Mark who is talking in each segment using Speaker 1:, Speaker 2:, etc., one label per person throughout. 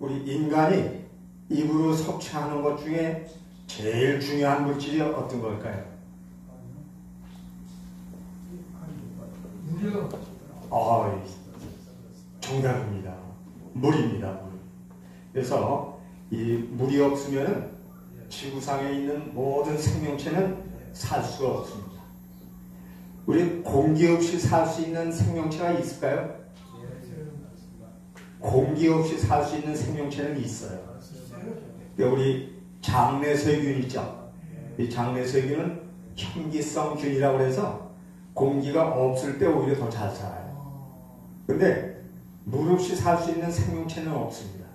Speaker 1: 우리 인간이 입으로 섭취하는 것 중에 제일 중요한 물질이 어떤 걸까요?
Speaker 2: 물이요.
Speaker 1: 정답입니다. 물입니다. 물. 그래서 이 물이 없으면 지구상에 있는 모든 생명체는 살 수가 없습니다. 우리 공기 없이 살 수 있는 생명체가 있을까요? 공기 없이 살 수 있는 생명체는 있어요. 우리 장내세균 있죠? 이 장내세균은 현기성균이라고 해서 공기가 없을 때 오히려 더 잘 살아요. 근데 물 없이 살 수 있는 생명체는 없습니다.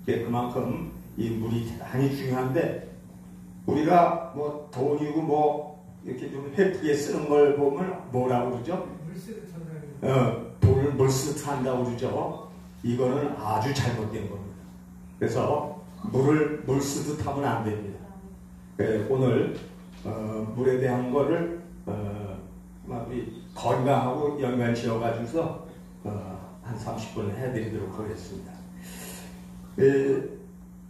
Speaker 1: 그만큼 이 물이 대단히 중요한데, 우리가 뭐 돈이고 뭐 이렇게 좀 회프게 쓰는 걸 보면 뭐라고 그러죠? 돈을 물쓰듯 한다고 그러죠. 이거는 아주 잘못된 겁니다. 그래서 물을 물쓰듯 하면 안 됩니다. 오늘 물에 대한 거를 건강하고 연관 지어가지고서 한 30분 해드리도록 하겠습니다.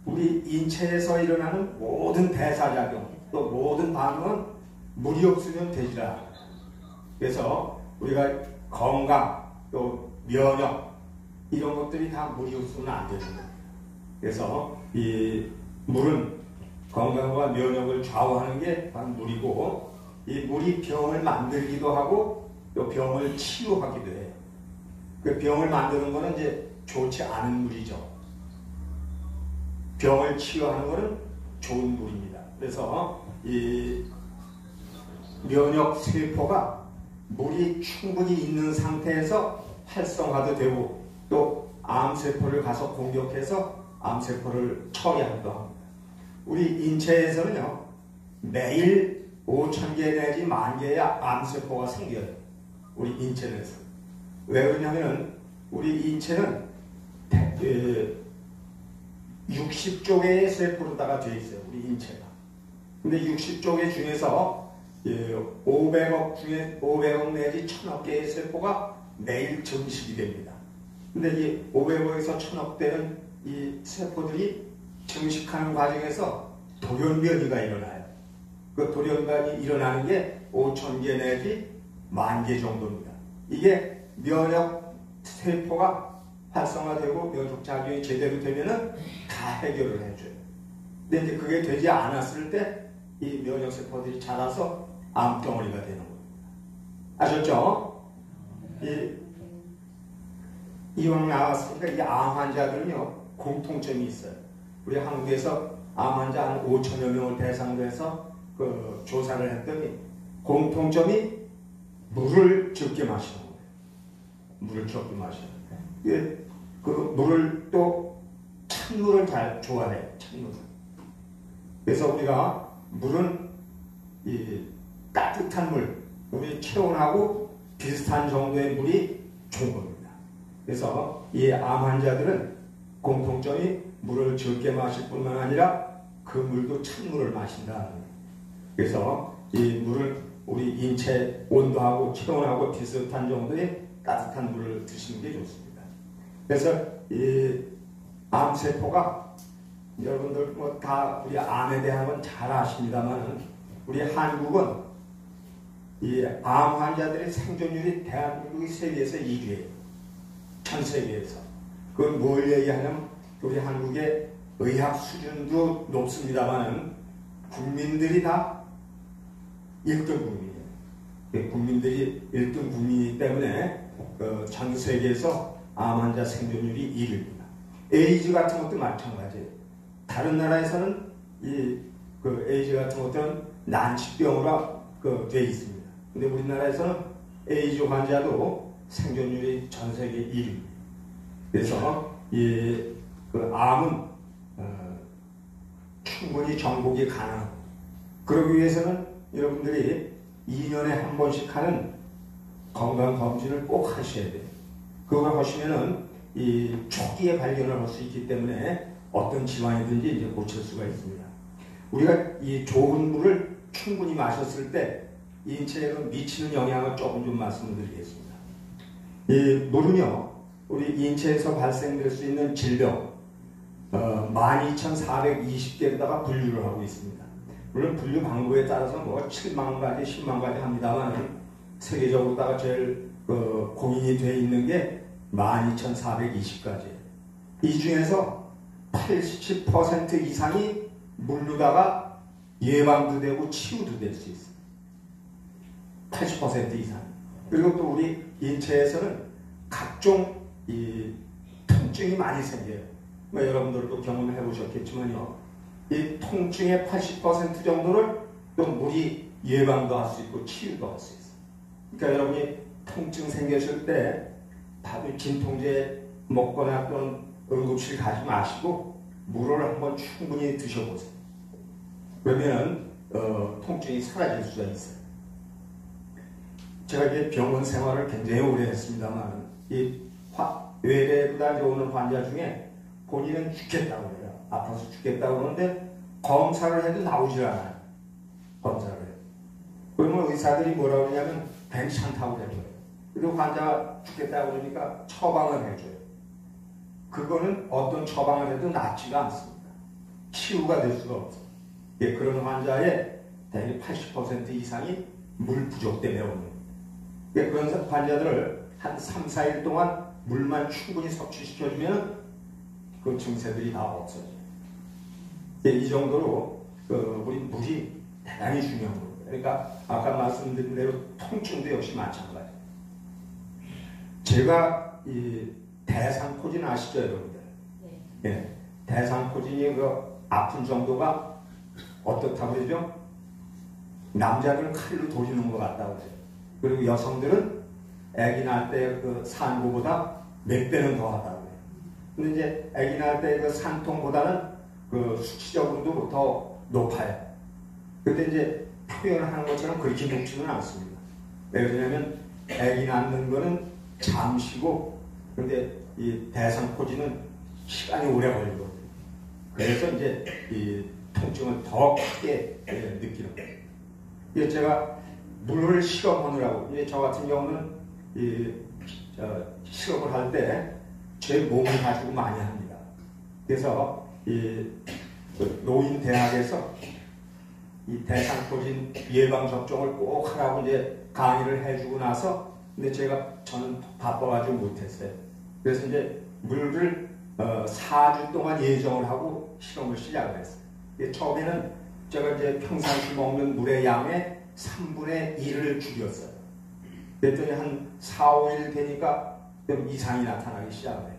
Speaker 1: 우리 인체에서 일어나는 모든 대사작용, 또 모든 반응은 물이 없으면 되지 않아요. 그래서 우리가 건강, 또 면역, 이런 것들이 다 물이 없으면 안 되는 거예요. 그래서 이 물은 건강과 면역을 좌우하는 게 바로 물이고, 이 물이 병을 만들기도 하고 또 병을 치유하기도 해요. 그 병을 만드는 거는 이제 좋지 않은 물이죠. 병을 치유하는 것은 좋은 물입니다. 그래서 이 면역 세포가 물이 충분히 있는 상태에서 활성화도 되고, 또 암세포를 가서 공격해서 암세포를 처리하기도 합니다. 우리 인체에서는요, 매일 5,000개 내지 10,000개의 암세포가 생겨요. 우리 인체 내에서. 왜 그러냐면은 우리 인체는 60조 개의 세포로다가 되어 있어요. 우리 인체가. 근데 60조 개 중에서 500억 내지 1,000억 개의 세포가 매일 증식이 됩니다. 근데 이 500억에서 1,000억 되는 이 세포들이 증식하는 과정에서 돌연변이가 일어나요. 그 돌연변이 일어나는 게 5,000개 내지 10,000개 정도입니다. 이게 면역 세포가 활성화되고 면역작용이 제대로 되면은 다 해결을 해줘요. 근데 이제 그게 되지 않았을 때 이 면역세포들이 자라서 암덩어리가 되는 겁니다. 아셨죠? 이왕 나왔으니까 이 암 환자들은요, 공통점이 있어요. 우리 한국에서 암 환자 한 5,000여 명을 대상으로 해서 그 조사를 했더니 공통점이 물을 적게 마시는 거예요. 물을 적게 마시는 거예요. 그 물을 또 찬물을 잘 좋아해요. 찬물을. 그래서 우리가 물은 이 따뜻한 물, 우리 체온하고 비슷한 정도의 물이 좋은 겁니다. 그래서 이 암 환자들은 공통점이 물을 적게 마실 뿐만 아니라 그 물도 찬물을 마신다. 그래서 이 물을 우리 인체 온도하고 체온하고 비슷한 정도의 따뜻한 물을 드시는 게 좋습니다. 그래서 이 암세포가, 여러분들 뭐 다 우리 암에 대한 건 잘 아십니다만, 우리 한국은 이 암 환자들의 생존율이 대한민국이 세계에서 1위예요. 전 세계에서. 그건 뭘 얘기하냐면 우리 한국의 의학 수준도 높습니다만 국민들이 다 1등 국민이에요. 국민들이 1등 국민이기 때문에 전 세계에서 암 환자 생존율이 1위입니다. 에이즈 같은 것도 마찬가지예요. 다른 나라에서는 그 에이즈 같은 것들은 난치병으로 되어 있습니다. 근데 우리나라에서는 에이즈 환자도 생존율이 전 세계 1위입니다. 그래서 그 암은 충분히 정복이 가능합니다. 그러기 위해서는 여러분들이 2년에 한 번씩 하는 건강검진을 꼭 하셔야 돼요. 그걸 하시면은 이 초기에 발견을 할 수 있기 때문에 어떤 질환이든지 이제 고칠 수가 있습니다. 우리가 이 좋은 물을 충분히 마셨을 때 인체에 미치는 영향을 조금 좀 말씀드리겠습니다. 이 물은요, 우리 인체에서 발생될 수 있는 질병, 12,420개로다가 분류를 하고 있습니다. 물론 분류 방법에 따라서 뭐 7만 가지, 10만 가지 합니다만 세계적으로다가 제일 공인이 되어 있는 게 12,420가지예요. 이 중에서 80% 이상이 물로다가 예방도 되고 치유도 될 수 있어요. 80% 이상. 그리고 또 우리 인체에서는 각종 이 통증이 많이 생겨요. 뭐 여러분들도 경험해 보셨겠지만요. 이 통증의 80% 정도를 또 물이 예방도 할 수 있고 치유도 할 수 있어요. 그러니까 여러분이 통증 생겼을 때 바로 진통제 먹거나 또는 응급실 가지 마시고 물을 한번 충분히 드셔보세요. 그러면 통증이 사라질 수가 있어요. 제가 이제 병원 생활을 굉장히 오래 했습니다만 이 외래보다 오는 환자 중에 본인은 죽겠다고 그래요. 아파서 죽겠다고 그러는데 검사를 해도 나오질 않아요. 검사를 해요. 그러면 의사들이 뭐라고 그러냐면 괜찮다고 그래요. 그리고 환자가 죽겠다고 그러니까 처방을 해줘요. 그거는 어떤 처방을 해도 낫지가 않습니다. 치유가 될 수가 없어요. 예, 그런 환자의 대개 80% 이상이 물 부족 때문에 오는 거예요. 예, 그런 환자들을 한 3, 4일 동안 물만 충분히 섭취시켜주면 그 증세들이 다 없어져요. 예, 이 정도로 우리 물이 대단히 중요한 거예요. 그러니까 아까 말씀드린 대로 통증도 역시 마찬가지예요. 제가 이 대상포진 아시죠, 여러분들? 네. 예, 대상포진이 그 아픈 정도가 어떻다고 그러죠? 남자들은 칼로 도지는 것 같다고 그래요. 그리고 여성들은 아기 낳을 때 그 산고보다 몇 배는 더 하다고 해요. 근데 이제 아기 낳을 때 그 산통보다는 그 수치적으로도 더 높아요. 근데 이제 표현하는 것처럼 그렇게 높지는 않습니다. 왜 그러냐면 아기 낳는 거는 잠시고, 그런데 이 대상포진은 시간이 오래 걸리거든요. 그래서 이제 이 통증을 더 크게 느끼는 거예요. 이게 제가 물을 실험하느라고, 이제 저 같은 경우는 실험을 할 때 제 몸을 가지고 많이 합니다. 그래서 노인 대학에서 이 대상포진 예방 접종을 꼭 하라고 이제 강의를 해주고 나서, 근데 저는 바빠가지고 못했어요. 그래서 이제 물을 4주 동안 예정을 하고 실험을 시작을 했어요. 처음에는 제가 이제 평상시 먹는 물의 양의 3분의 1을 줄였어요. 그랬더니 한 4, 5일 되니까 좀 이상이 나타나기 시작을 해요.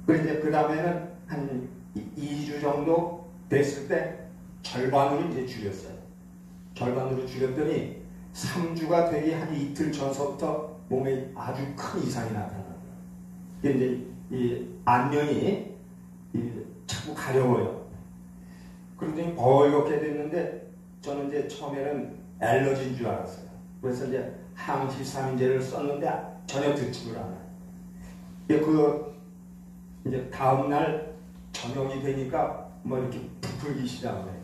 Speaker 1: 그래서 이제 그 다음에는 한 2주 정도 됐을 때 절반으로 이제 줄였어요. 절반으로 줄였더니 3주가 되기 한 이틀 전서부터 몸에 아주 큰 이상이 나타나요. 이제 이 안면이 자꾸 가려워요. 그러더니 벌겋게 됐는데 저는 이제 처음에는 알러지인 줄 알았어요. 그래서 이제 항히스타민제를 썼는데 전혀 듣지를 않아요. 이제 다음날 저녁이 되니까 뭐 이렇게 부풀기 시작을 해요.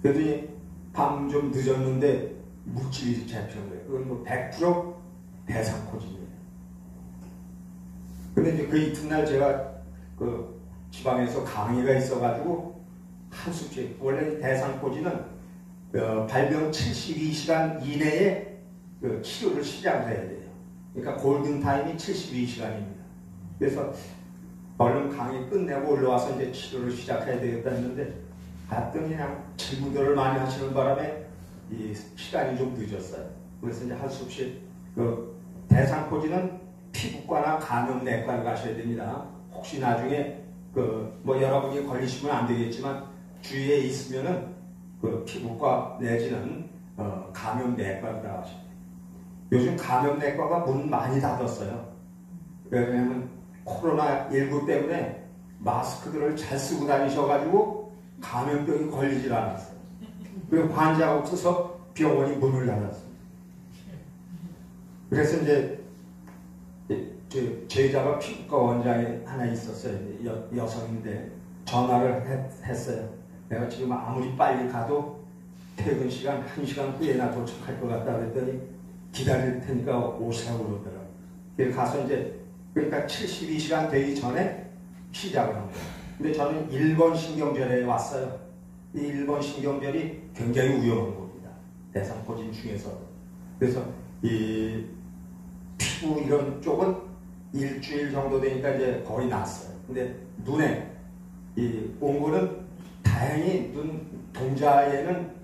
Speaker 1: 그러더니 밤 좀 늦었는데 물질이 잡히는 거예요. 그건 뭐 100% 대상포진이에요. 근데 이제 그 이튿날 제가 그 지방에서 강의가 있어가지고 한숨씩, 원래 대상포진은 발병 72시간 이내에 그 치료를 시작을 해야 돼요. 그러니까 골든타임이 72시간입니다. 그래서 얼른 강의 끝내고 올라와서 이제 치료를 시작해야 되겠다 했는데, 갔더니 그냥 질문들을 많이 하시는 바람에 이 시간이 좀 늦었어요. 그래서 이제 할 수 없이 그 대상포진은 피부과나 감염내과를 가셔야 됩니다. 혹시 나중에 뭐 여러분이 걸리시면 안 되겠지만 주위에 있으면은 그 피부과 내지는 감염내과를 가셔야 돼요. 요즘 감염내과가 문 많이 닫았어요. 왜냐하면 코로나19 때문에 마스크들을 잘 쓰고 다니셔가지고 감염병이 걸리질 않았어요. 그리고 환자가 없어서 병원이 문을 닫았어요. 그래서 이제 제자가 피부과 원장이 하나 있었어요. 여성인데 전화를 했어요. 내가 지금 아무리 빨리 가도 퇴근 시간 1시간 후에나 도착할 것 같다 그랬더니 기다릴 테니까 오시라고 그러더라고요. 그래서 가서 이제 그러니까 72시간 되기 전에 시작을 한 거예요. 근데 저는 일본 신경절에 왔어요. 이 일본 신경절이 굉장히 위험한 겁니다. 대상포진 중에서. 그래서 이 피부 이런 쪽은 일주일 정도 되니까 이제 거의 났어요. 근데 눈에 온 거는 다행히 눈 동자에는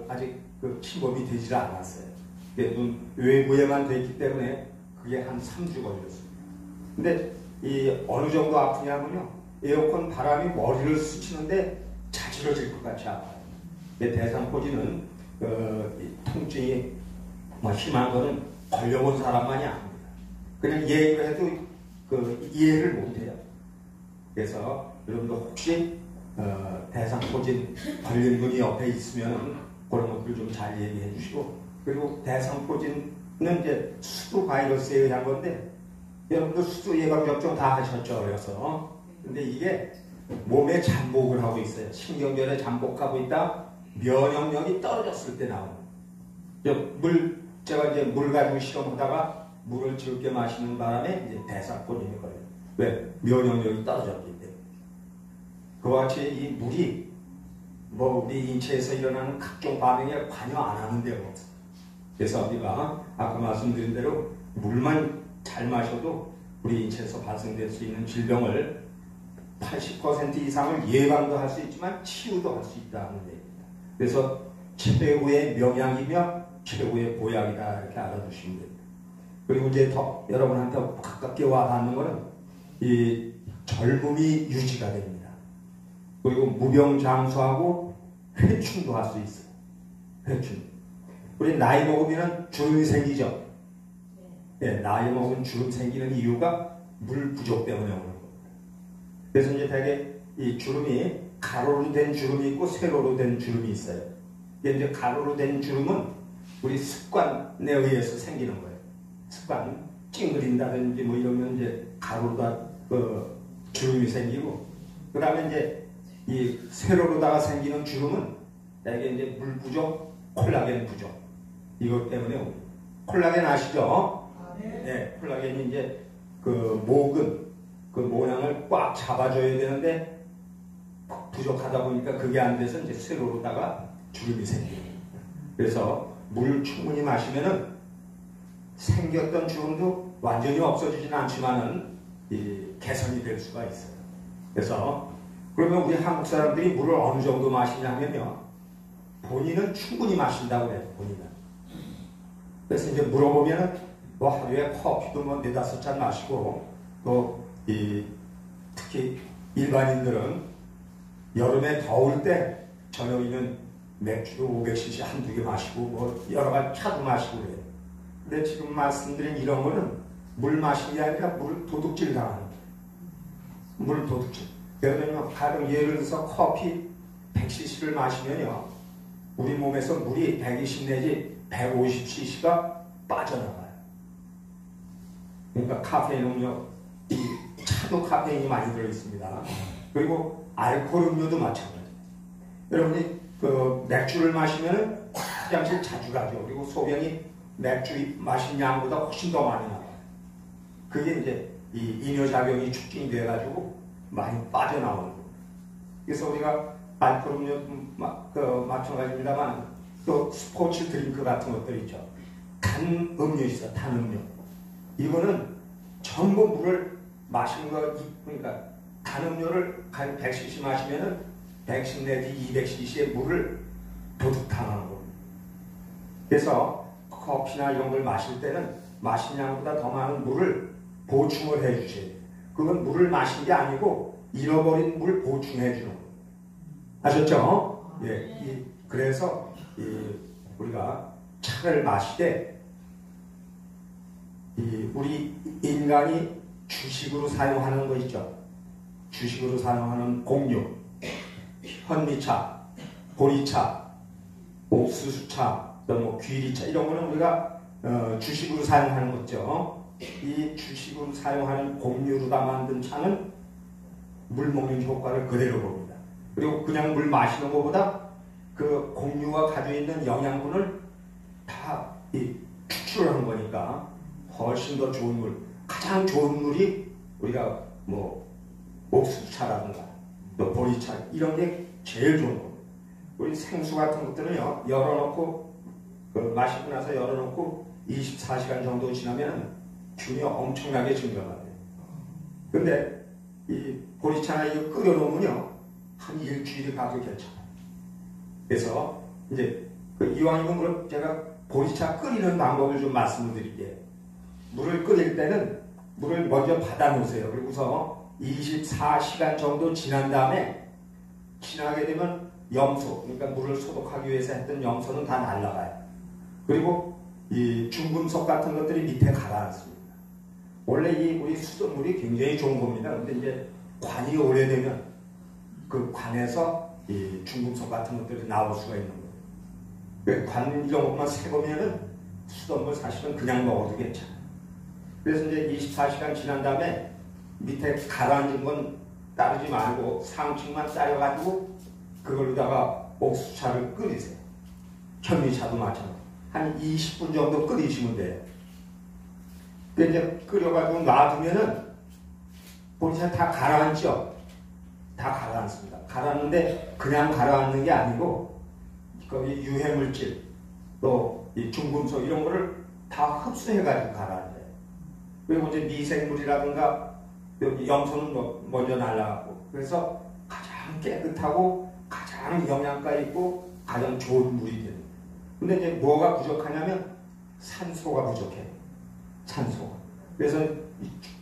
Speaker 1: 아직 침범이 되질 않았어요. 눈 외부에만 돼 있기 때문에 그게 한 3주 걸렸습니다. 근데 어느 정도 아프냐면요. 에어컨 바람이 머리를 스치는데 자지러질 것 같이 아파요. 대상포진은 통증이 심한 거는 걸려본 사람만이 압니다. 그냥 얘기를 해도 이해를 못해요. 그래서 여러분도 혹시 대상포진 걸린 분이 옆에 있으면 그런 것들 좀 잘 얘기해 주시고, 그리고 대상포진은 이제 수두 바이러스에 의한 건데 여러분도 수두 예방 접종 다 하셨죠. 그래서 근데 이게 몸에 잠복을 하고 있어요. 신경절에 잠복하고 있다. 면역력이 떨어졌을 때 나오는. 제가 이제 물 가지고 실험하다가 물을 즐겨 마시는 바람에 이제 대상포진이 걸려요. 왜? 면역력이 떨어졌기 때문에. 그와 같이 이 물이 우리 인체에서 일어나는 각종 반응에 관여 안 하는 데가 없어요. 그래서 우리가 아까 말씀드린 대로 물만 잘 마셔도 우리 인체에서 발생될 수 있는 질병을 80% 이상을 예방도 할 수 있지만 치유도 할 수 있다는 얘기입니다. 그래서 최고의 명약이며 최고의 보약이다 이렇게 알아두시면 됩니다. 그리고 이제 더 여러분한테 가깝게 와닿는 것은 이 젊음이 유지가 됩니다. 그리고 무병장수하고 회춘도 할 수 있어요. 회춘. 우리 나이 먹으면 주름이 생기죠. 네, 나이 먹으면 주름 생기는 이유가 물 부족 때문에 오는 겁니다. 그래서 이제 대개 이 주름이 가로로 된 주름이 있고 세로로 된 주름이 있어요. 이제 가로로 된 주름은 우리 습관에 의해서 생기는 거예요. 습관, 찡그린다든지 이러면 이제 가로로다 주름이 생기고, 그 다음에 이제 이 세로로다가 생기는 주름은 대개 이제 물 부족, 콜라겐 부족. 이것 때문에 옵니다. 콜라겐 아시죠? 네, 콜라겐이 이제 목은 모양을 꽉 잡아줘야 되는데 부족하다 보니까 그게 안 돼서 이제 세로로다가 주름이 생깁니다. 그래서 물 충분히 마시면은 생겼던 주름도 완전히 없어지지는 않지만은 개선이 될 수가 있어요. 그래서 그러면 우리 한국 사람들이 물을 어느 정도 마시냐면요, 본인은 충분히 마신다고 그래요. 본인은. 그래서 이제 물어보면은 하루에 커피도 4-5잔 마시고, 또 특히 일반인들은 여름에 더울 때 저녁이면 맥주도 500cc 한두 개 마시고 여러 가지 차도 마시고 그래요. 근데 지금 말씀드린 이런 거는 물 마시는 게 아니라 물을 도둑질 당하는 거예요. 물 도둑질. 그러면 가령 예를 들어서 커피 100cc를 마시면요, 우리 몸에서 물이 120 내지 150cc가 빠져나가요. 그러니까 카페인 음료, 이 차도 카페인이 많이 들어있습니다. 그리고 알코올 음료도 마찬가지예요. 여러분이 맥주를 마시면 화장실 자주 가죠. 그리고 소변이 맥주 마신 양보다 훨씬 더 많이 나와요. 그게 이제 이 이뇨작용이 촉진이 돼가지고 많이 빠져나오는 겁니다. 그래서 우리가 알코올 음료 마찬가지입니다만 또 스포츠 드링크 같은 것들 있죠. 단 음료 있어, 단 음료. 이거는 전부 물을 마시는 거, 그러니까 단 음료를 한 100cc 마시면은 110 내지 200cc의 물을 도둑당하는 겁니다. 그래서 커피나 이런 걸 마실 때는 마신 양보다 더 많은 물을 보충을 해 주셔야 돼요. 그건 물을 마신 게 아니고 잃어버린 물 보충해 주는 거예요. 아셨죠? 예. 그래서 우리가 차를 마실 때 우리 인간이 주식으로 사용하는 거 있죠. 주식으로 사용하는 공유, 현미차, 보리차, 옥수수차, 또 귀리차 이런 거는 우리가 주식으로 사용하는 거죠. 이 주식으로 사용하는 공유로다 만든 차는 물 먹는 효과를 그대로 봅니다. 그리고 그냥 물 마시는 것보다 그 공유가 가지고 있는 영양분을 다 추출하는 거니까 훨씬 더 좋은 물, 가장 좋은 물이 우리가 옥수수차라든가 또 보리차 이런 게 제일 좋은 겁니다. 우리 생수 같은 것들은요 열어놓고 마시고 나서 열어놓고 24시간 정도 지나면 균이 엄청나게 증가가 돼요. 근데 이 보리차나 이거 끓여놓으면요 한 일주일이 가도 괜찮아요. 그래서 이제 이왕이면 그럼 제가 보리차 끓이는 방법을 좀 말씀을 드릴게요. 물을 끓일 때는 물을 먼저 받아 놓으세요. 그리고서 24시간 정도 지난 다음에 지나게 되면 염소, 그러니까 물을 소독하기 위해서 했던 염소는 다 날아가요. 그리고 이 중금속 같은 것들이 밑에 가라앉습니다. 원래 이 우리 수돗물이 굉장히 좋은 겁니다. 근데 이제 관이 오래되면 그 관에서 이 중금속 같은 것들이 나올 수가 있는 거예요. 관 이런 것만 세보면은 수돗물 사실은 그냥 먹어도 괜찮아요. 그래서 이제 24시간 지난 다음에 밑에 가라앉은 건 따르지 말고 상층만 따여가지고 그걸로다가 옥수차를 끓이세요. 현미차도 마찬가지로 한 20분 정도 끓이시면 돼요. 근데 이제 끓여가지고 놔두면은 보리차 다 가라앉죠. 다 가라앉습니다. 가라앉는데 그냥 가라앉는 게 아니고 거기 유해물질 또 이 중금속 이런 거를 다 흡수해가지고 가라앉아요. 그리고 이제 미생물이라든가 여기 염소는 먼저 날아가고 그래서 가장 깨끗하고 가장 영양가 있고 가장 좋은 물이 되는 거예요. 근데 이제 뭐가 부족하냐면 산소가 부족해요. 산소가. 그래서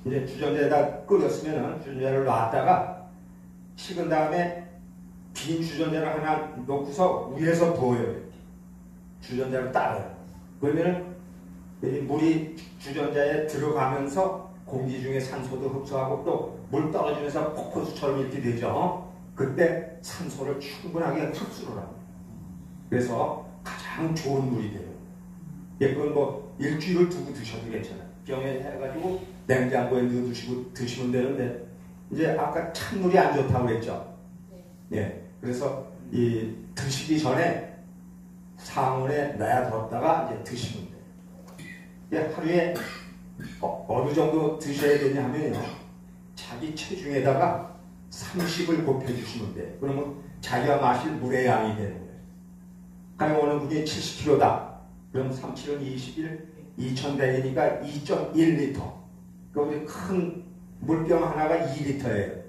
Speaker 1: 이제 주전자에다 끓였으면은 주전자를 놨다가 식은 다음에 빈 주전자를 하나 놓고서 위에서 부어요. 이렇게. 주전자를 따라요. 그러면은 물이 주전자에 들어가면서 공기 중에 산소도 흡수하고 또 물 떨어지면서 폭포수처럼 이렇게 되죠. 그때 산소를 충분하게 흡수를 합니다. 그래서 가장 좋은 물이 돼요. 예, 그건 뭐 일주일을 두고 드셔도 괜찮아요. 병에 해가지고 냉장고에 넣어두시고 드시면 되는데 이제 아까 찬물이 안 좋다고 그랬죠. 예, 그래서 이 드시기 전에 상온에 놔뒀다가 이제 드시면 돼요. 예, 하루에 어느 정도 드셔야 되냐 하면요. 자기 체중에다가 30을 곱해주시면 돼요. 그러면 자기가 마실 물의 양이 되는 거예요. 가령 어느 분이 70kg다. 그럼 37은 21, 2000대이니까 2.1리터. 그 큰 물병 하나가 2리터예요.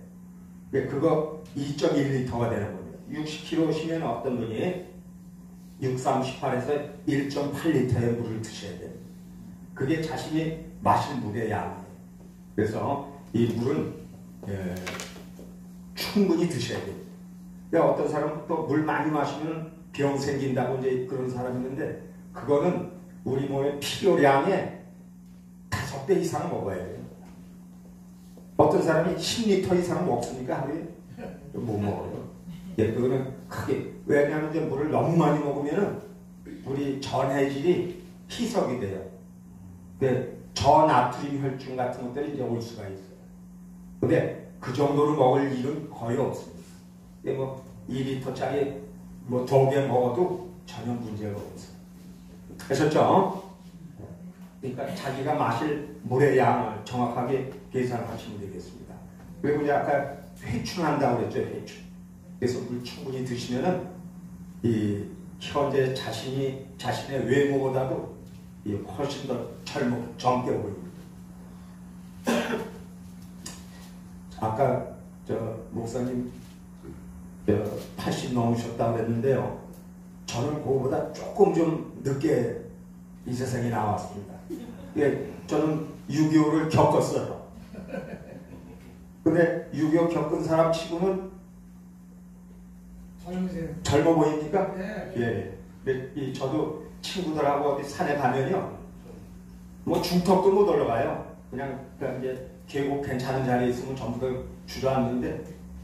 Speaker 1: 그거 2.1리터가 되는 겁니다. 60kg시면 어떤 분이 638에서 1.8리터의 물을 드셔야 돼요. 그게 자신이 마실 물의 양이에요. 그래서 이 물은 충분히 드셔야 돼요. 어떤 사람은 또 물 많이 마시면 병 생긴다고 이제 그런 사람이 있는데 그거는 우리 몸의 필요량의 5배 이상 먹어야 돼요. 어떤 사람이 10리터 이상 먹습니까? 하루에? 못 먹어요. 예, 그거는 크게. 왜냐하면 이제 물을 너무 많이 먹으면은 우리 전해질이 희석이 돼요. 저나트륨 혈증 같은 것들이 이제 올 수가 있어요. 근데 그 정도로 먹을 일은 거의 없습니다. 뭐 2리터짜리 뭐 2개 먹어도 전혀 문제가 없어요. 아셨죠? 그러니까 자기가 마실 물의 양을 정확하게 계산하시면 되겠습니다. 그리고 이제 아까 회춘한다고 그랬죠, 회춘. 그래서 물 충분히 드시면은 이 현재 자신의 외모보다도 훨씬 더 젊게 보입니다. 아까 목사님 80 넘으셨다고 그랬는데요. 저는 그거보다 조금 좀 늦게 이 세상에 나왔습니다. 예, 저는 6.25를 겪었어요. 근데 6.25 겪은 사람 치고는 젊어 보입니까? 네. 예. 저도 친구들하고 어디 산에 가면요. 뭐 중턱도 못 올라가요. 그냥 이제 계곡 괜찮은 자리에 있으면 전부 다 주저앉는데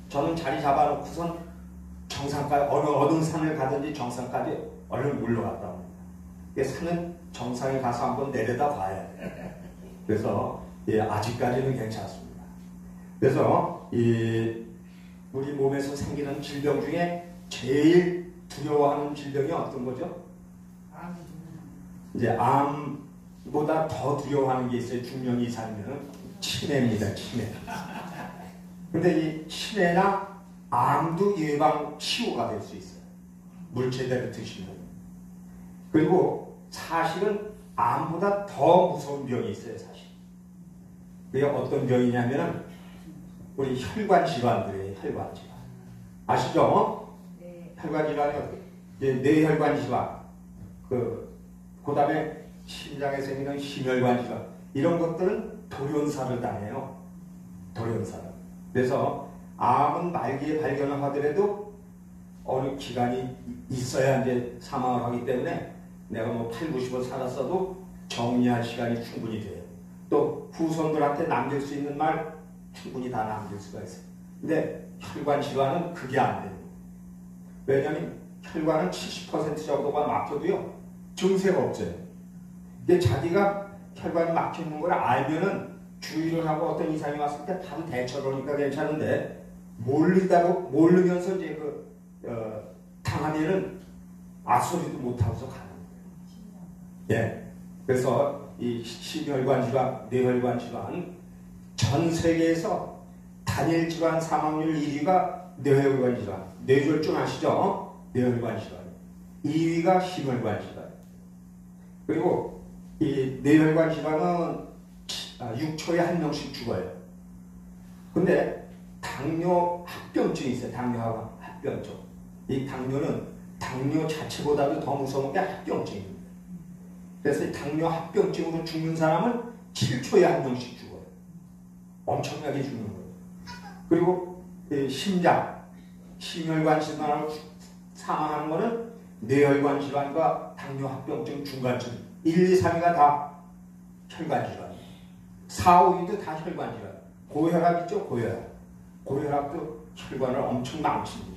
Speaker 1: 저는 자리 잡아놓고선 정상까지 어느 산을 가든지 정상까지 얼른 올라갔다 옵니다. 산은 정상에 가서 한번 내려다 봐야 돼요. 그래서 예, 아직까지는 괜찮습니다. 그래서 우리 몸에서 생기는 질병 중에 제일 두려워하는 질병이 어떤 거죠? 이제 암보다 더 두려워하는 게 있어요. 중년 이상이면 치매입니다. 치매. 근데 이 치매나 암도 예방 치료가 될 수 있어요. 물 제대로 드시면. 그리고 사실은 암보다 더 무서운 병이 있어요, 사실. 그게 어떤 병이냐면은 우리 혈관 질환들이에요, 혈관 질환. 아시죠? 네. 혈관 질환이 이제 뇌혈관 질환, 그 다음에 심장에 생기는 심혈관 질환, 이런 것들은 돌연사를 당해요. 돌연사를. 그래서 암은 말기에 발견을 하더라도 어느 기간이 있어야 이제 사망을 하기 때문에 내가 뭐 8, 90을 살았어도 정리할 시간이 충분히 돼요. 또 후손들한테 남길 수 있는 말 충분히 다 남길 수가 있어요. 근데 혈관 질환은 그게 안 돼요. 왜냐하면 혈관은 70% 정도가 막혀도요, 증세가 없어요. 근데 자기가 혈관이 막혀 있는 걸 알면은 주의를 하고 어떤 이상이 왔을 때 바로 대처를 하니까 괜찮은데, 모르면서 이제 당하면은 앞소리도 못하고서 가는 거예요. 예. 그래서 이 심혈관 질환, 뇌혈관 질환, 전 세계에서 단일 질환 사망률 1위가 뇌혈관 질환, 뇌졸중 아시죠? 뇌혈관 질환. 2위가 심혈관 질환. 그리고 이 뇌혈관 질환은 6초에 한 명씩 죽어요. 근데 당뇨 합병증이 있어요. 당뇨 합병증. 이 당뇨는 당뇨 자체보다도 더 무서운 게 합병증입니다. 그래서 이 당뇨 합병증으로 죽는 사람은 7초에 한 명씩 죽어요. 엄청나게 죽는 거예요. 그리고 심장, 심혈관 질환으로 사망하는 거는 뇌혈관 질환과 당뇨 합병증 중간쯤 1, 2, 3위가 다 혈관 질환이에요. 4, 5위도 다 혈관 질환. 고혈압 있죠? 고혈압. 고혈압도 혈관을 엄청 망칩니다.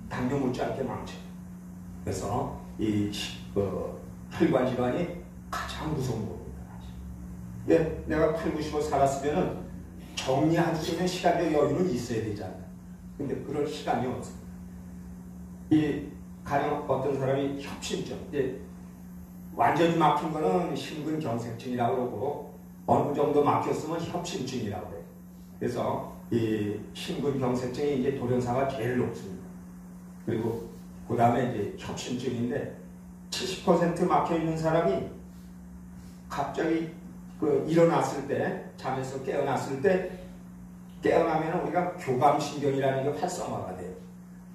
Speaker 1: 당뇨 못지않게 망쳐요. 그래서 이 혈관 질환이 가장 무서운 겁니다. 예, 내가 8, 90을 살았으면은 정리할 수 있는 시간적 여유는 있어야 되잖아요. 근데 그럴 시간이 없어요. 가령 어떤 사람이 협심증, 이제 완전히 막힌 거는 심근경색증이라고 그러고 어느 정도 막혔으면 협심증이라고 해요. 그래서 이 심근경색증이 이제 돌연사가 제일 높습니다. 그리고 그 다음에 이제 협심증인데 70% 막혀 있는 사람이 갑자기 일어났을 때, 잠에서 깨어났을 때, 깨어나면 우리가 교감신경이라는 게 활성화가 돼요.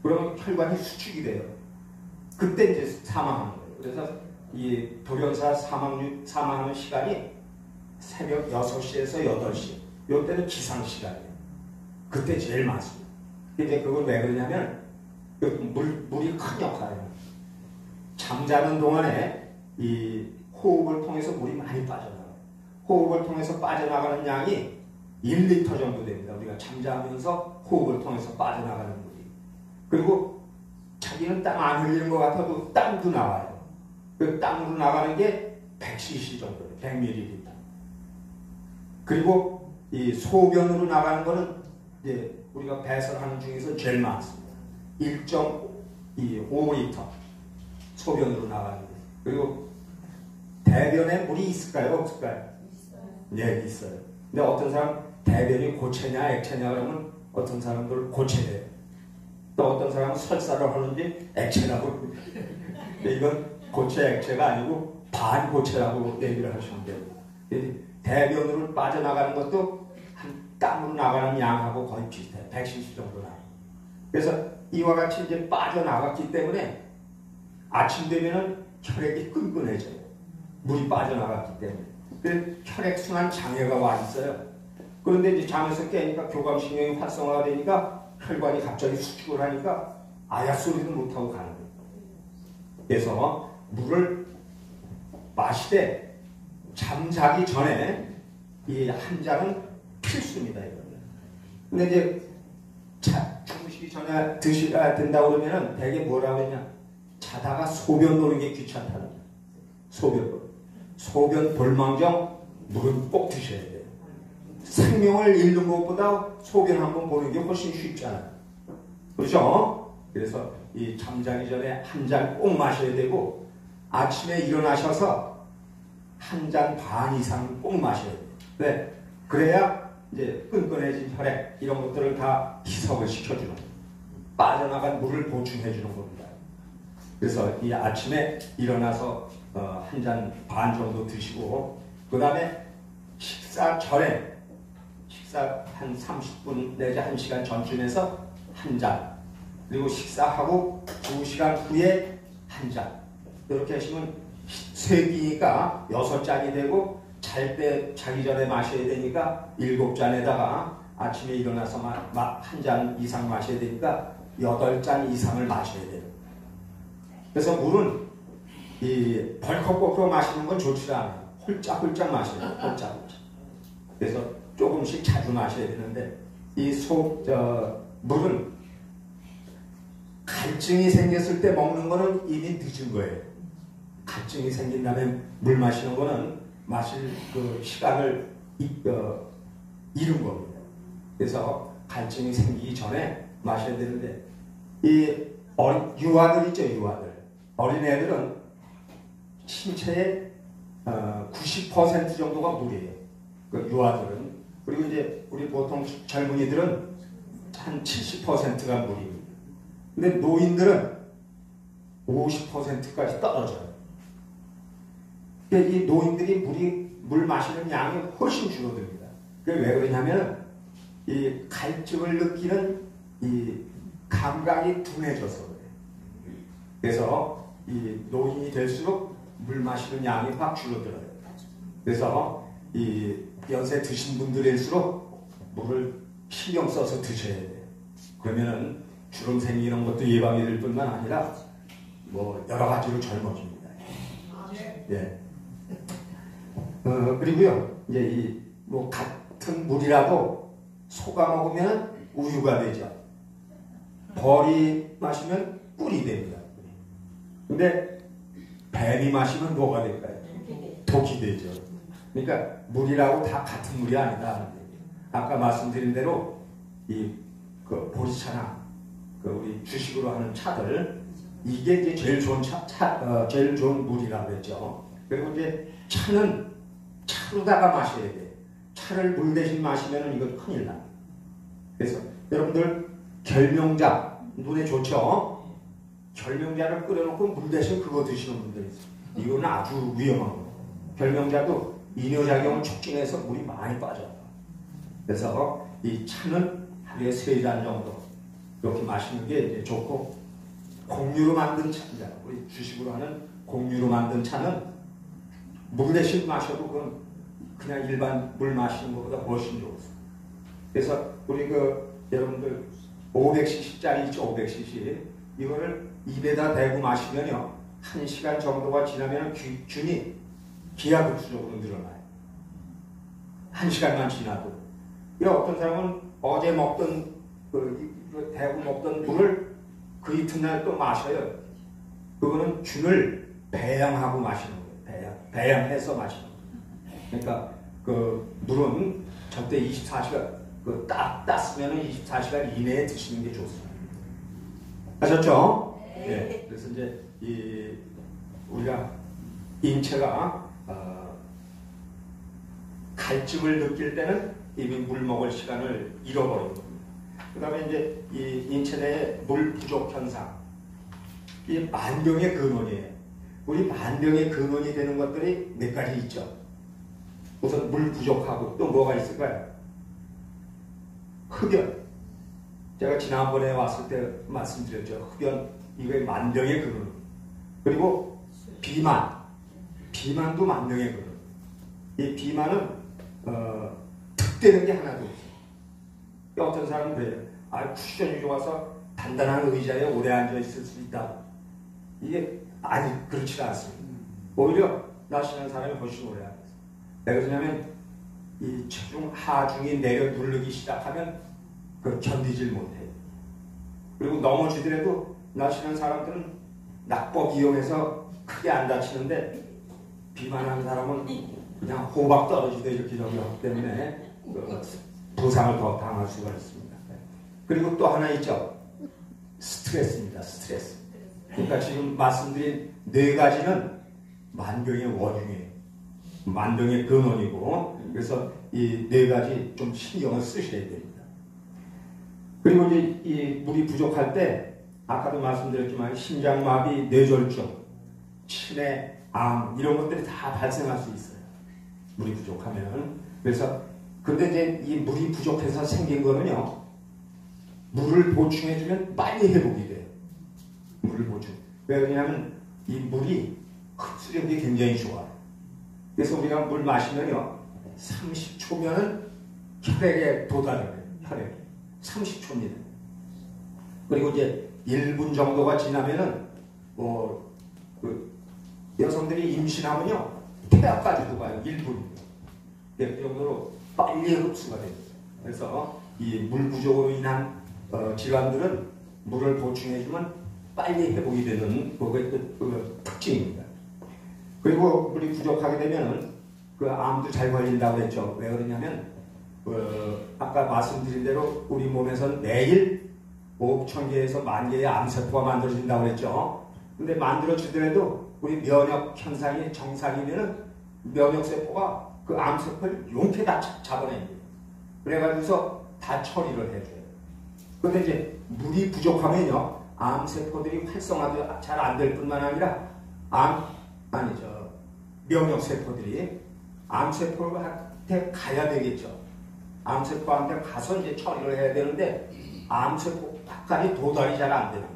Speaker 1: 그러면 혈관이 수축이 돼요. 그때 이제 사망하는 거예요. 그래서 이 돌연사 사망하는 시간이 새벽 6시에서 8시. 이때는 기상시간이에요. 그때 제일 많습니다. 이제 그걸 왜 그러냐면, 물이 큰 역할이에요. 잠자는 동안에 이 호흡을 통해서 물이 많이 빠져나가요. 호흡을 통해서 빠져나가는 양이 1리터 정도 됩니다. 우리가 잠자면서 호흡을 통해서 빠져나가는 물이. 그리고 자기는 땀 안 흘리는 것 같아도 땀도 나와요. 그 땀으로 나가는 게 100cc 정도, 100ml. 그리고 이 소변으로 나가는 거는 이제 우리가 배설하는 중에서 제일 많습니다. 1.5리터 소변으로 나가는 거. 그리고 대변에 물이 있을까요? 없을까요? 있어요. 네, 있어요. 근데 어떤 사람 대변이 고체냐 액체냐 그러면 어떤 사람들은 고체래요. 또 어떤 사람은 설사를 하는지 액체라고. 이건 고체 액체가 아니고 반고체라고 얘기를 하시면 돼요. 대변으로 빠져나가는 것도 한 땀으로 나가는 양하고 거의 비슷해요. 100cc 정도 나요. 그래서 이와 같이 이제 빠져나갔기 때문에 아침 되면은 혈액이 끈끈해져요. 물이 빠져나갔기 때문에. 그래서 혈액순환 장애가 와 있어요. 그런데 이제 잠에서 깨니까 교감신경이 활성화가 되니까 혈관이 갑자기 수축을 하니까 아야 소리도 못하고 가는 거예요. 그래서 물을 마시되 잠자기 전에 이 한 잔은 필수입니다. 근데 이제 주무시기 전에 드셔야 된다고 그러면은 대개 뭐라고 했냐? 자다가 소변 보는 게 귀찮다는 거예요. 소변 볼망정 물은 꼭 드셔야 돼요. 생명을 잃는 것보다 소변 한번 보는 게 훨씬 쉽잖아요. 그렇죠? 그래서 이 잠자기 전에 한 잔 꼭 마셔야 되고 아침에 일어나셔서 한 잔 반 이상 꼭 마셔야 돼요. 왜? 그래야 이제 끈끈해진 혈액 이런 것들을 다 희석을 시켜주는 거예요. 빠져나간 물을 보충해 주는 겁니다. 그래서 이 아침에 일어나서 한 잔 반 정도 드시고, 그 다음에 식사 전에, 식사 한 30분 내지 1시간 전쯤에서 한 잔, 그리고 식사하고 2시간 후에 한 잔, 이렇게 하시면 3끼니까 6잔이 되고, 잘 때 자기 전에 마셔야 되니까 7잔에다가 아침에 일어나서 한 잔 이상 마셔야 되니까 8잔 이상을 마셔야 돼요. 그래서 물은 이 벌컥벌컥 마시는 건 좋지 않아요. 홀짝홀짝 마셔야 돼요. 홀짝홀짝. 그래서 조금씩 자주 마셔야 되는데, 이 물은 갈증이 생겼을 때 먹는 거는 이미 늦은 거예요. 갈증이 생긴 다음에 물 마시는 거는 마실 그 시간을 잃은 겁니다. 그래서 갈증이 생기기 전에 마셔야 되는데, 이 유아들 있죠, 유아들. 어린애들은 신체의 90% 정도가 물이에요. 그 유아들은. 그리고 이제 우리 보통 젊은이들은 한 70%가 물입니다. 근데 노인들은 50%까지 떨어져요. 그러니까 이 노인들이 물 마시는 양이 훨씬 줄어듭니다. 그게 왜 그러냐면 이 갈증을 느끼는 이 감각이 둔해져서 그래요. 그래서 이 노인이 될수록 물 마시는 양이 확 줄어들어요. 그래서 이 연세 드신 분들일수록 물을 신경 써서 드셔야 돼요. 그러면은 주름 생기는 것도 예방이 될 뿐만 아니라 뭐 여러 가지로 젊어집니다. 예. 그리고요, 이제 이 뭐 같은 물이라도 속아 먹으면 우유가 되죠. 벌이 마시면 꿀이 됩니다. 근데 뱀이 마시면 뭐가 될까요? 독이 되죠. 그러니까 물이라고 다 같은 물이 아니다. 아까 말씀드린 대로 그 보리차나 우리 주식으로 하는 차들, 이게 이제 제일 좋은 제일 좋은 물이라고 했죠. 그리고 이제 차는 차로다가 마셔야 돼. 차를 물 대신 마시면 이건 큰일 나. 그래서 여러분들 결명자 눈에 좋죠. 결명자를 끓여놓고 물 대신 그거 드시는 분들 있어요. 이거는 아주 위험한 거예요. 결명자도 이뇨작용을 촉진해서 물이 많이 빠져요. 그래서 이 차는 하루에 3잔 정도 이렇게 마시는 게 이제 좋고, 공유로 만든 차입니다. 우리 주식으로 하는 공유로 만든 차는 물 대신 마셔도 그건 그냥 일반 물 마시는 것보다 훨씬 좋습니다. 그래서 우리 여러분들 500cc짜리 있죠, 500cc. 이거를 입에다 대고 마시면요, 1시간 정도가 지나면 균이 기하급수적으로 늘어나요. 1시간만 지나도. 어떤 사람은 어제 먹던 대고 먹던 물을 그 이튿날 또 마셔요. 그거는 균을 배양하고 마시는 거예요. 배양해서 마시는 거예요. 그러니까 그 물은 절대 24시간 딱 땄으면 24시간 이내에 드시는 게 좋습니다. 아셨죠? 네. 그래서 이제 우리가 인체가 갈증을 느낄 때는 이미 물 먹을 시간을 잃어버린 겁니다. 그 다음에 이제 이 인체 내에 물 부족 현상, 이 만병의 근원이에요. 우리 만병의 근원이 되는 것들이 몇 가지 있죠. 우선 물 부족하고 또 뭐가 있을까요? 흡연. 제가 지난번에 왔을 때 말씀드렸죠. 흡연, 이게 만병의 근원. 그리고 비만. 비만도 만병의 근원. 이 비만은 특되는 게 하나도 없어요. 어떤 사람은 그래요. 쿠션이 좋아서 단단한 의자에 오래 앉아 있을 수 있다. 이게 그렇지 않습니다. 오히려 날씬한 사람이 훨씬 오래 앉아 있어요. 왜 그러냐면 이 체중 하중이 내려 누르기 시작하면 견디질 못해요. 그리고 넘어지더라도 날씬한 사람들은 낙법 이용해서 크게 안 다치는데, 비만한 사람은 그냥 호박 떨어지듯 이렇게 하기 때문에 부상을 더 당할 수가 있습니다. 그리고 또 하나 있죠. 스트레스입니다. 스트레스. 그러니까 지금 말씀드린 4가지는 만병의 원흉이에요. 만병의 근원이고, 그래서 이 4가지 좀 신경을 쓰셔야 됩니다. 그리고 이제 이 물이 부족할 때 아까도 말씀드렸지만 심장마비, 뇌졸중, 치매, 암 이런 것들이 다 발생할 수 있어요. 물이 부족하면. 그래서 근데 이제 이 물이 부족해서 생긴 거는요. 물을 보충해주면 빨리 회복이 돼요. 물을 보충. 왜냐하면 이 물이 흡수력이 굉장히 좋아요. 그래서 우리가 물 마시면요. 30초면은 혈액에 도달을 해요. 혈액. 30초입니다. 그리고 이제 1분 정도가 지나면은 여성들이 임신하면요. 폐하까지도 가요. 1분. 그 정도로 빨리 흡수가 됩니다. 그래서 이 물 부족으로 인한 질환들은 물을 보충해주면 빨리 회복이 되는 그 특징입니다. 그리고 물이 부족하게 되면은 그 암도 잘 걸린다고 했죠. 왜 그러냐면 아까 말씀드린 대로 우리 몸에서는 매일 5천 개에서 1만 개의 암세포가 만들어진다고 했죠. 근데 만들어지더라도 우리 면역 현상이 정상이면은 면역세포가 그 암세포를 용케 다 잡아냅니다. 그래가지고서 다 처리를 해줘요. 근데 이제 물이 부족하면요, 암세포들이 활성화도 잘 안 될 뿐만 아니라 면역세포들이 암세포한테 가야 되겠죠. 암세포한테 가서 이제 처리를 해야 되는데 암세포까지 도달이 잘 안 되는 거예요.